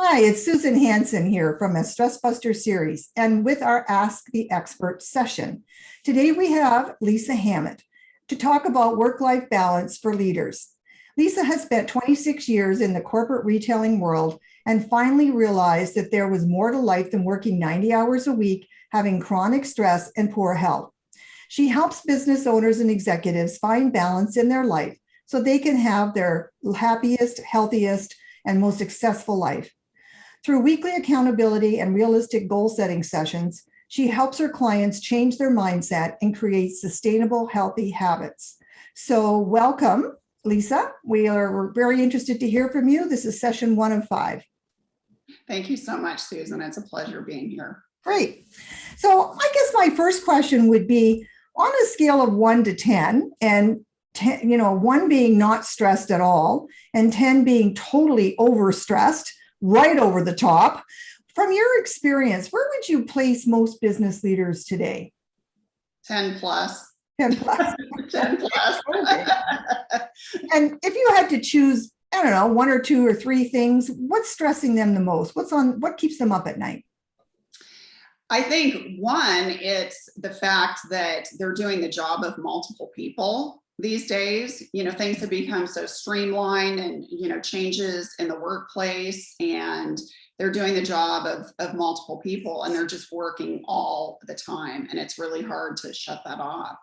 Hi, it's Susan Hanson here from a Stressbuster series and with our Ask the Expert session. Today we have Lisa Hammett to talk about work-life balance for leaders. Lisa has spent 26 years in the corporate retailing world and finally realized that there was more to life than working 90 hours a week, having chronic stress and poor health. She helps business owners and executives find balance in their life so they can have their happiest, healthiest, and most successful life. Through weekly accountability and realistic goal setting sessions, she helps her clients change their mindset and create sustainable, healthy habits. So welcome, Lisa. We're very interested to hear from you. This is session 1 of 5. Thank you so much, Susan. It's a pleasure being here. Great. So I guess my first question would be, on a scale of 1 to 10, and 1 being not stressed at all, and 10 being totally overstressed, right over the top. From your experience, where would you place most business leaders today? 10 plus. 10 plus. 10 plus. Okay. And if you had to choose, I don't know, 1 or 2 or 3 things, what's stressing them the most? What keeps them up at night? I think one, it's the fact that they're doing the job of multiple people these days. Things have become so streamlined and, changes in the workplace, and they're doing the job of multiple people, and they're just working all the time. And it's really hard to shut that off.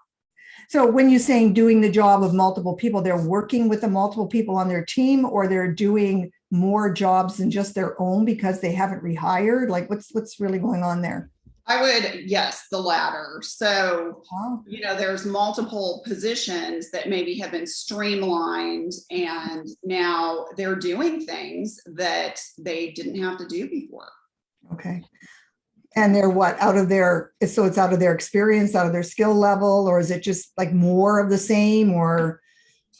So when you're saying doing the job of multiple people, they're working with the multiple people on their team, or they're doing more jobs than just their own because they haven't rehired? Like what's really going on there? Yes, the latter. So, there's multiple positions that maybe have been streamlined, and now they're doing things that they didn't have to do before. Okay. And they're so it's out of their experience, out of their skill level, or is it just like more of the same, or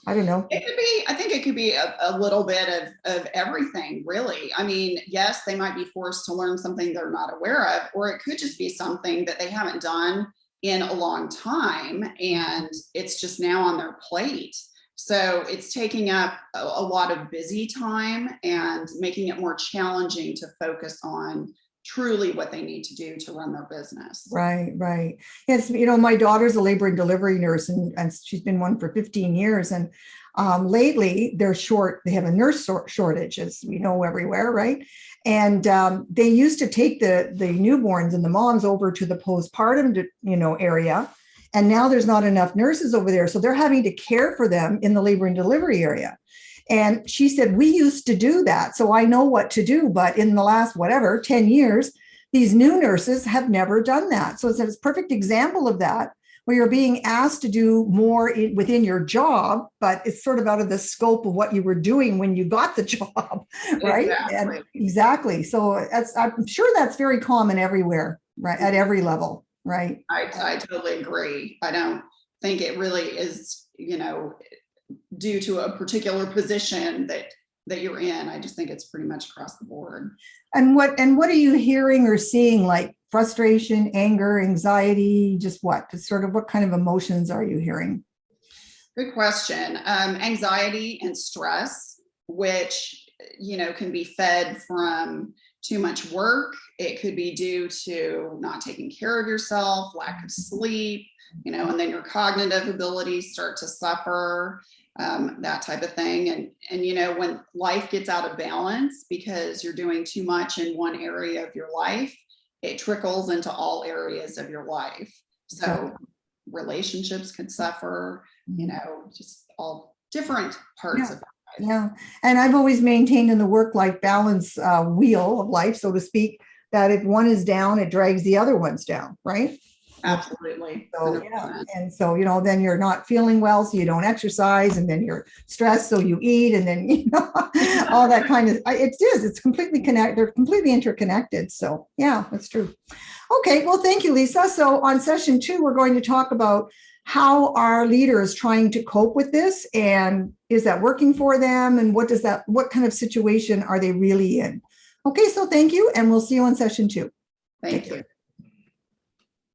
I don't know. I think it could be a little bit of everything, really. I mean, yes, they might be forced to learn something they're not aware of, or it could just be something that they haven't done in a long time, and it's just now on their plate. So it's taking up a lot of busy time and making it more challenging to focus on truly what they need to do to run their business. Right. Yes, my daughter's a labor and delivery nurse, and she's been one for 15 years. And lately they have a nurse shortage, as we know, everywhere, right? And they used to take the newborns and the moms over to the postpartum, area. And now there's not enough nurses over there. So they're having to care for them in the labor and delivery area. And she said, we used to do that, so I know what to do. But in the last, 10 years, these new nurses have never done that. So it's a perfect example of that, where you're being asked to do more within your job, but it's sort of out of the scope of what you were doing when you got the job, right? Exactly. So I'm sure that's very common everywhere, right? At every level, right? I totally agree. I don't think it really is, due to a particular position that you're in. I just think it's pretty much across the board. And what are you hearing or seeing, like frustration, anger, anxiety, just what kind of emotions are you hearing? Good question. Anxiety and stress, which, can be fed from too much work. It could be due to not taking care of yourself, lack of sleep, and then your cognitive abilities start to suffer, that type of thing. And when life gets out of balance because you're doing too much in one area of your life, it trickles into all areas of your life. So relationships could suffer, just all different parts of it. Yeah. And I've always maintained in the work-life balance wheel of life, so to speak, that if one is down, it drags the other ones down, right? Absolutely. So, yeah. And so, then you're not feeling well, so you don't exercise, and then you're stressed, so you eat, and then, all that kind of, it's completely connected. They're completely interconnected. So yeah, that's true. Okay. Well, thank you, Lisa. So on session 2, we're going to talk about how are leaders trying to cope with this, and is that working for them, and what kind of situation are they really in? Okay. So thank you. And we'll see you on session 2. Thank you.